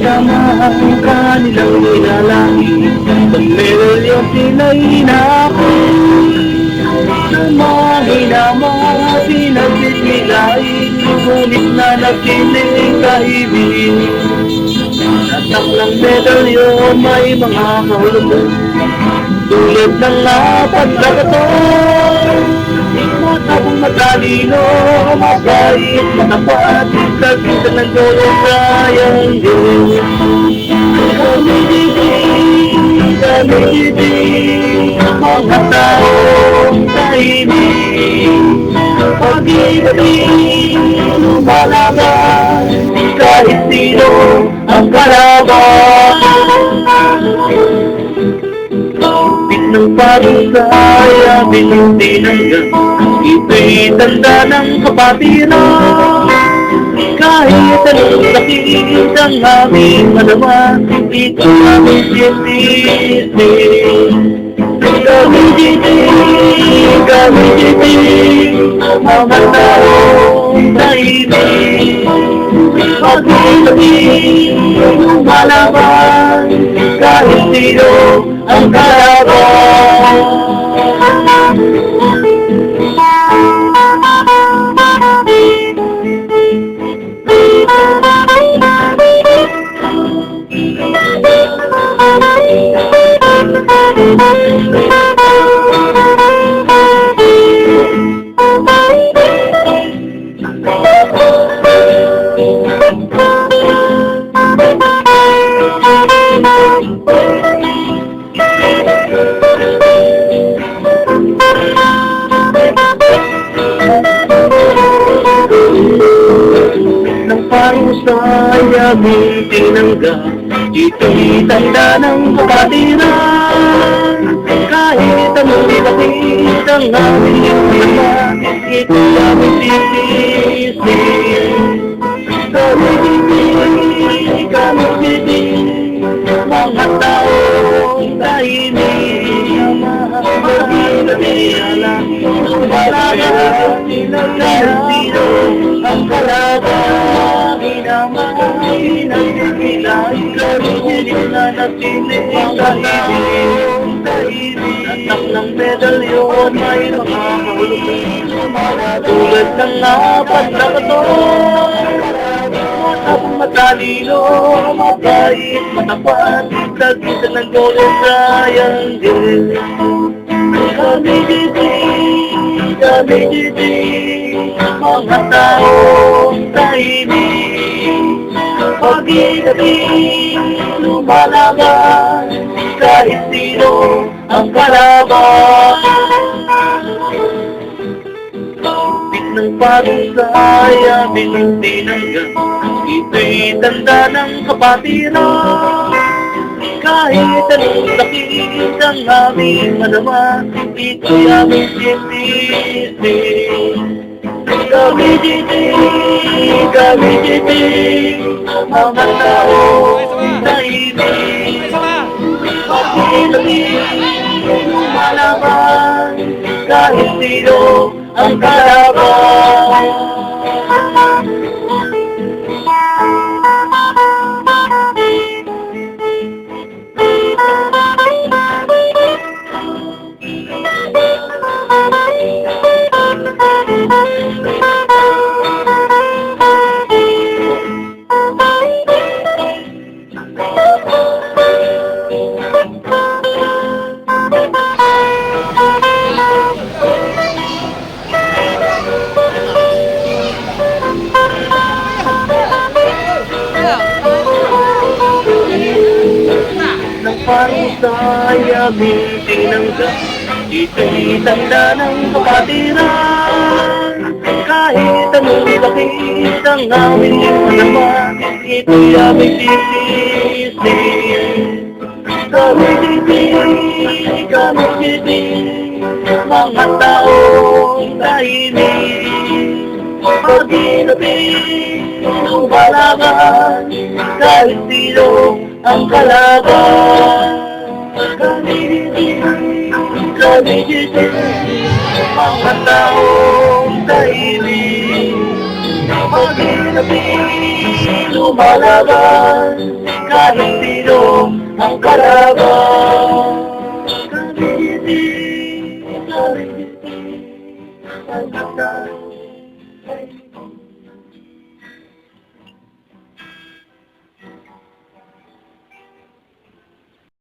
Tama ang kanilang nilalangin, kung meron yung sila'y hinapin. Sumahina mga pinagsisilain, ngunit na nagsiling kaibig. Tatak ng medalyon may mga kahulugan, tulad ng apat na gaton. Matabang matalino, mabait, matapat, kagitan ng Diyos kayang Diyos. Kami didig, mga taong tahimik. Pag-ibig, lumalaban, kahit sino ang kalaban. Ng parusaya, binintinanggan, ito'y tanda ng kapatiran. Kahit anong sakit ang aming madama, ito'y aming siyentisi. Kami didig, mga taong tahimik. Pag-ibig, lumalaban, kahit sino ang kalaban. Parusaya mong tinanggap, ito'y tanda ng kapatiran. Kahit anong sakit ang aming mga, ito'y aming sisisi. Kami didig, mga taong tahimik. Pag-ibig, lumalaban, kahit sino ang kalaban. Hinamay, nagsisilay, karunin na nagsinig ang taong tahimik. Tatak ng medalyon may mga kahulugan, tulad ng apat na gaton. Matabang matalino, mabait, matapat, kagitan ng Diyos kayang Diyos. Kami didig, mga taong tahimik. Pag-ibig, lumalaban, kahit sino ang kalaban. Bit ng parusaya, binintinanggan, ito'y tanda ng kapatiran. Kahit anong sakit ang aming madama, ito'y aming siyentisi. Kami didig, mga taong tahimik. Pag-ibig, lumalaban, kahit sino ang kalaban. husay aming tinanggap. Ito'y tanda ng kapatiran. Kahit anong sakit ang aming naman, ito'y aming sisisi. Kami titig, mga taong tahimik. Pag-inapin ang balaban, kahit sino ang kalaban. Kami titig, mga taong tahimik. Pag-inapin lumalaban, kahit sino ang kalaban. Kami titig, mga taong tahimik.